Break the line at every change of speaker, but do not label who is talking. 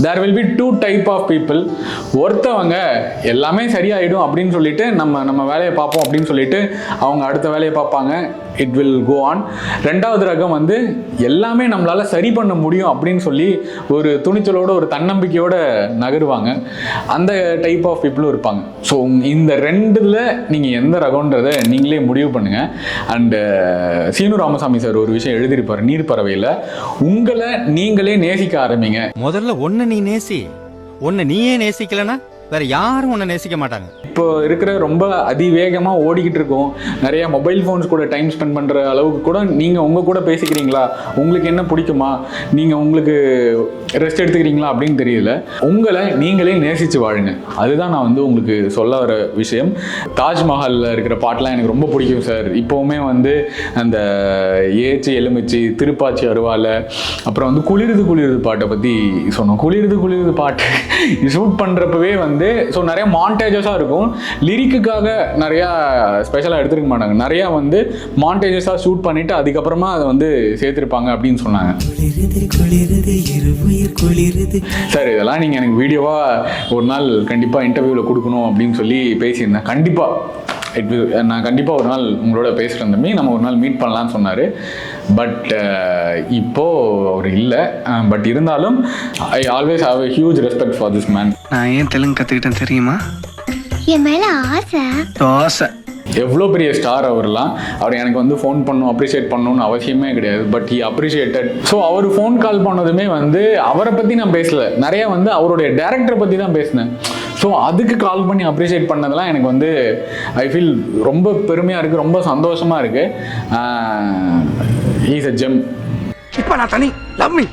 There will be two type of people. ஒருத்தவங்க எல்லாமே சரியாயிடும் அப்படின்னு சொல்லிட்டு நம்ம வேலையை பார்ப்போம் அப்படின்னு சொல்லிட்டு அவங்க அடுத்த வேலையை பார்ப்பாங்க. It will go on. ரெண்டாவது ரகம் வந்து எல்லாமே நம்மளால சரி பண்ண முடியும் அப்படின்னு சொல்லி ஒரு துணிச்சலோட ஒரு தன்னம்பிக்கையோட நகருவாங்க. அந்த டைப் ஆஃப் பீப்புளும் இருப்பாங்க. ஸோ இந்த ரெண்டுல நீங்கள் எந்த ரகம்ன்றதை நீங்களே முடிவு பண்ணுங்க. அண்டு சீனு ராமசாமி சார் ஒரு விஷயம் எழுதியிருப்பார் நீர் பறவையில், உங்களை நீங்களே நேசிக்க ஆரம்பிங்க.
முதல்ல ஒன்னு நீ நேசி, ஒன்னு நீயே நேசிக்கலனா வேற யாரும் உன்னை நேசிக்க மாட்டாங்க.
இப்போ இருக்கிற ரொம்ப அதிவேகமாக ஓடிக்கிட்டு இருக்கோம். நிறைய மொபைல் ஃபோன்ஸ் கூட டைம் ஸ்பெண்ட் பண்ணுற அளவுக்கு கூட நீங்கள் உங்கள் கூட பேசிக்கிறீங்களா, உங்களுக்கு என்ன பிடிக்குமா, நீங்கள் உங்களுக்கு ரெஸ்ட் எடுத்துக்கிறீங்களா அப்படின்னு தெரியல. உங்களை நீங்களே நேசித்து வாழுங்க. அதுதான் நான் வந்து உங்களுக்கு சொல்ல வர விஷயம். தாஜ்மஹாலில் இருக்கிற பாட்டெலாம் எனக்கு ரொம்ப பிடிக்கும் சார். இப்போவுமே வந்து அந்த ஏச்சி எலுமிச்சி, திருப்பாச்சி அருவாலை, அப்புறம் வந்து குளிருது பாட்டை பற்றி சொன்னோம். குளிருது பாட்டு ஷூட் பண்ணுறப்பவே வந்து ஸோ நிறைய மாண்டேஜஸாக இருக்கும். லிரிக்குக்காக நிறையா ஸ்பெஷலாக எடுத்துருக்க மாட்டாங்க. நிறையா வந்து மாண்டேஜஸாக ஷூட் பண்ணிவிட்டு அதுக்கப்புறமா அதை வந்து சேர்த்துருப்பாங்க அப்படின்னு சொன்னாங்க. சார் இதெல்லாம் நீங்கள் எனக்கு வீடியோவாக ஒரு நாள் கண்டிப்பாக இன்டர்வியூவில் கொடுக்கணும் அப்படின்னு சொல்லி பேசியிருந்தேன். நான் கண்டிப்பாக ஒரு நாள் உங்களோட பேசுகிறேன் தம்பி, நம்ம ஒரு நாள் மீட் பண்ணலான்னு சொன்னார். பட் இப்போது அவர் இல்லை. பட் இருந்தாலும் I always have a huge respect for this man.
நான் ஏன் தெலுங்கு கற்றுக்கிட்டேன் தெரியுமா?
என் மேலே ஆசை.
எவ்வளோ பெரிய ஸ்டார் அவர்லாம். அவர் எனக்கு வந்து ஃபோன் பண்ணணும், அப்ரிஷியேட் பண்ணணும்னு அவசியமே கிடையாது. But he appreciated. ஸோ அவர் ஃபோன் கால் பண்ணதுமே வந்து அவரை பற்றி நான் பேசலை, நிறையா வந்து அவருடைய டேரக்டரை பற்றி தான் பேசினேன். ஸோ அதுக்கு கால் பண்ணி அப்ரிஷியேட் பண்ணதெல்லாம் எனக்கு வந்து ஐ ஃபீல் ரொம்ப பெருமையாக இருக்குது, ரொம்ப சந்தோஷமாக இருக்குது. He is a GeM.
இப்போ நான் தனி லவ் மீ.